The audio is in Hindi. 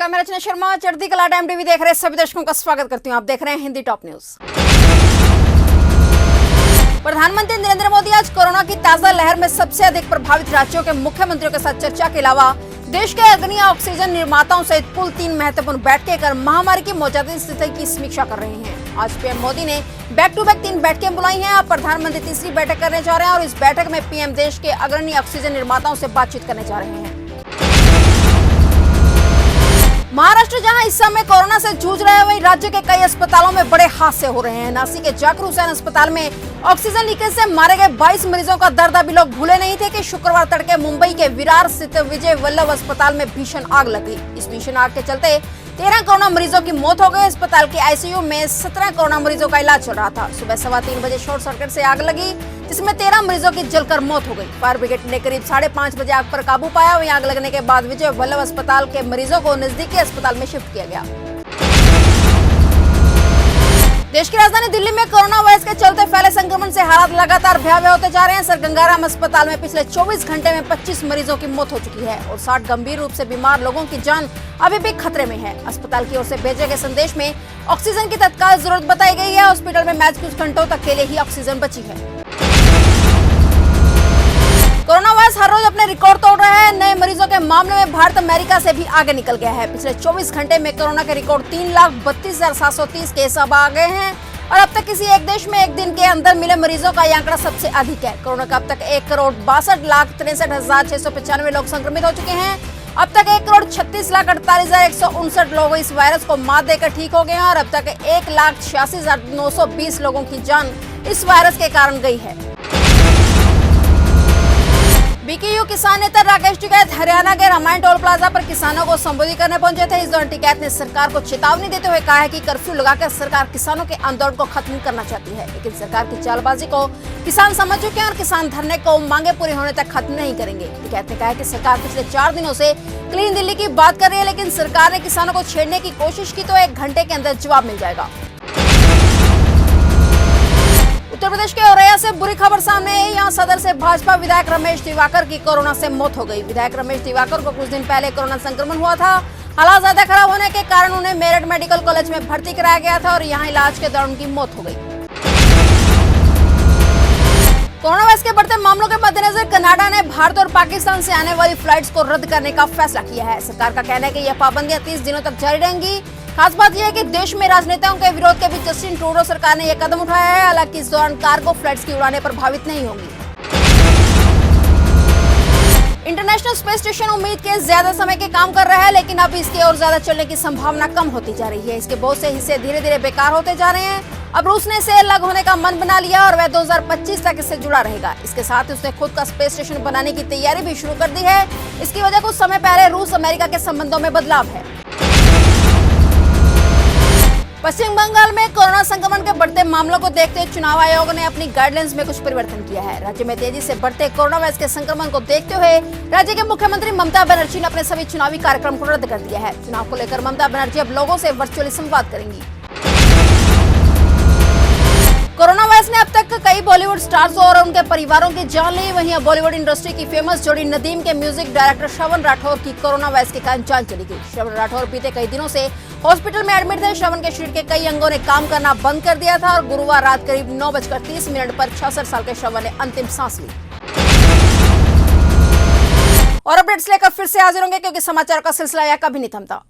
नमस्कार, मैं रचना शर्मा। चढ़ती कला टाइम टीवी देख रहे सभी दर्शकों का स्वागत करती हूं। आप देख रहे हैं हिंदी टॉप न्यूज। प्रधानमंत्री नरेंद्र मोदी आज कोरोना की ताजा लहर में सबसे अधिक प्रभावित राज्यों के मुख्यमंत्रियों के साथ चर्चा के अलावा देश के अग्रणी ऑक्सीजन निर्माताओं सहित कुल 3 महत्वपूर्ण बैठकें कर महामारी की मौजूदा स्थिति की समीक्षा कर रहे हैं। आज पीएम मोदी ने बैक टू बैक 3 बैठकें बुलाई हैं। अब प्रधानमंत्री तीसरी बैठक करने जा रहे हैं और इस बैठक में पीएम देश के अग्रणी ऑक्सीजन निर्माताओं से बातचीत करने जा रहे हैं। महाराष्ट्र जहां इस समय कोरोना से जूझ रहे हैं, वहीं राज्य के कई अस्पतालों में बड़े हादसे हो रहे हैं। नासिक के जाकिर हुसैन अस्पताल में ऑक्सीजन लीकेज से मारे गए 22 मरीजों का दर्द अभी लोग भूले नहीं थे कि शुक्रवार तड़के मुंबई के विरार स्थित विजय वल्लभ अस्पताल में भीषण आग लगी। इस भीषण आग के चलते 13 कोरोना मरीजों की मौत हो गई। अस्पताल के आईसीयू में 17 कोरोना मरीजों का इलाज चल रहा था। सुबह 3:15 बजे शॉर्ट सर्किट से आग लगी, जिसमें 13 मरीजों की जलकर मौत हो गई। फायर ब्रिगेड ने करीब 5:30 बजे आग पर काबू पाया। वहीं आग लगने के बाद विजय वल्लभ अस्पताल के मरीजों को नजदीकी अस्पताल में शिफ्ट किया गया। देश की राजधानी दिल्ली में कोरोना वायरस के चलते फैले संक्रमण से हालात लगातार भयावह होते जा रहे हैं। सर गंगाराम अस्पताल में पिछले 24 घंटे में 25 मरीजों की मौत हो चुकी है और 60 गंभीर रूप से बीमार लोगों की जान अभी भी खतरे में है। अस्पताल की ओर से भेजे गए संदेश में ऑक्सीजन की तत्काल जरूरत बताई गई है। हॉस्पिटल में महज कुछ घंटों तक के लिए ही ऑक्सीजन बची है। कोरोना वायरस हर रोज अपने रिकॉर्ड तोड़ रहा है। नए मरीजों के मामले में भारत अमेरिका से भी आगे निकल गया है। पिछले 24 घंटे में कोरोना के रिकॉर्ड 3,32,730 केस अब आ गए हैं और अब तक किसी एक देश में एक दिन के अंदर मिले मरीजों का यह आंकड़ा सबसे अधिक है। कोरोना का अब तक 1,62,63,695 लोग संक्रमित हो चुके हैं। अब तक 1,36,48,159 लोग इस वायरस को मात देकर ठीक हो गए हैं और अब तक 1,86,920 लोगों की जान इस वायरस के कारण गई है। बीकेयू किसान नेता राकेश टिकैत हरियाणा के रामायण टोल प्लाजा पर किसानों को संबोधित करने पहुंचे थे। इस दौरान टिकैत ने सरकार को चेतावनी देते हुए कहा है कि कर्फ्यू लगाकर सरकार किसानों के आंदोलन को खत्म करना चाहती है, लेकिन सरकार की चालबाजी को किसान समझ चुके हैं और किसान धरने को मांगे पूरी होने तक खत्म नहीं करेंगे। टिकैत ने कहा कि सरकार पिछले 4 दिनों से क्लीन दिल्ली की बात कर रही है, लेकिन सरकार ने किसानों को छेड़ने की कोशिश की तो 1 घंटे के अंदर जवाब मिल जाएगा। उत्तर प्रदेश के औरैया से बुरी खबर सामने आई। यहाँ सदर से भाजपा विधायक रमेश दिवाकर की कोरोना से मौत हो गई। विधायक रमेश दिवाकर को कुछ दिन पहले कोरोना संक्रमण हुआ था। हालात ज्यादा खराब होने के कारण उन्हें मेरठ मेडिकल कॉलेज में भर्ती कराया गया था और यहाँ इलाज के दौरान उनकी मौत हो गई। कोरोना वायरस के बढ़ते मामलों के मद्देनजर कनाडा ने भारत और पाकिस्तान से आने वाली फ्लाइट्स को रद्द करने का फैसला किया है। सरकार का कहना है कि यह पाबंदियां 30 दिनों तक जारी रहेंगी। खास बात यह है कि देश में राजनेताओं के विरोध के बीच जस्टिन ट्रूडो सरकार ने यह कदम उठाया है। हालांकि इस दौरान कार्गो फ्लाइट्स की उड़ानें प्रभावित नहीं होंगी। इंटरनेशनल स्पेस स्टेशन उम्मीद के ज्यादा समय के काम कर रहा है, लेकिन अब इसके और ज्यादा चलने की संभावना कम होती जा रही है। इसके बहुत से हिस्से धीरे धीरे बेकार होते जा रहे हैं। अब रूस ने इसे अलग होने का मन बना लिया और वह 2025 तक इससे जुड़ा रहेगा। इसके साथ ही उसने खुद का स्पेस स्टेशन बनाने की तैयारी भी शुरू कर दी है। इसकी वजह कुछ समय पहले रूस अमेरिका के संबंधों में बदलाव है। पश्चिम बंगाल में कोरोना संक्रमण के बढ़ते मामलों को देखते हुए चुनाव आयोग ने अपनी गाइडलाइंस में कुछ परिवर्तन किया है। राज्य में तेजी से बढ़ते कोरोना वायरस के संक्रमण को देखते हुए राज्य के मुख्यमंत्री ममता बनर्जी ने अपने सभी चुनावी कार्यक्रम को रद्द कर दिया है। चुनाव को लेकर ममता बनर्जी अब लोगों से वर्चुअली संवाद करेंगी। कोरोना वायरस ने अब तक कई बॉलीवुड स्टार्स और उनके परिवारों की जान ली। वहीं अब बॉलीवुड इंडस्ट्री की फेमस जोड़ी नदीम के म्यूजिक डायरेक्टर श्रवण राठौर की कोरोना वायरस के कारण जान चली गई। श्रवण राठौर बीते कई दिनों से हॉस्पिटल में एडमिट थे। श्रवण के शरीर के कई अंगों ने काम करना बंद कर दिया था और गुरुवार रात करीब 9:30 पर 66 साल के श्रवण ने अंतिम सांस ली। और अपडेट्स लेकर फिर से हाजिर होंगे, क्योंकि समाचार का सिलसिला यह कभी नहीं थमता।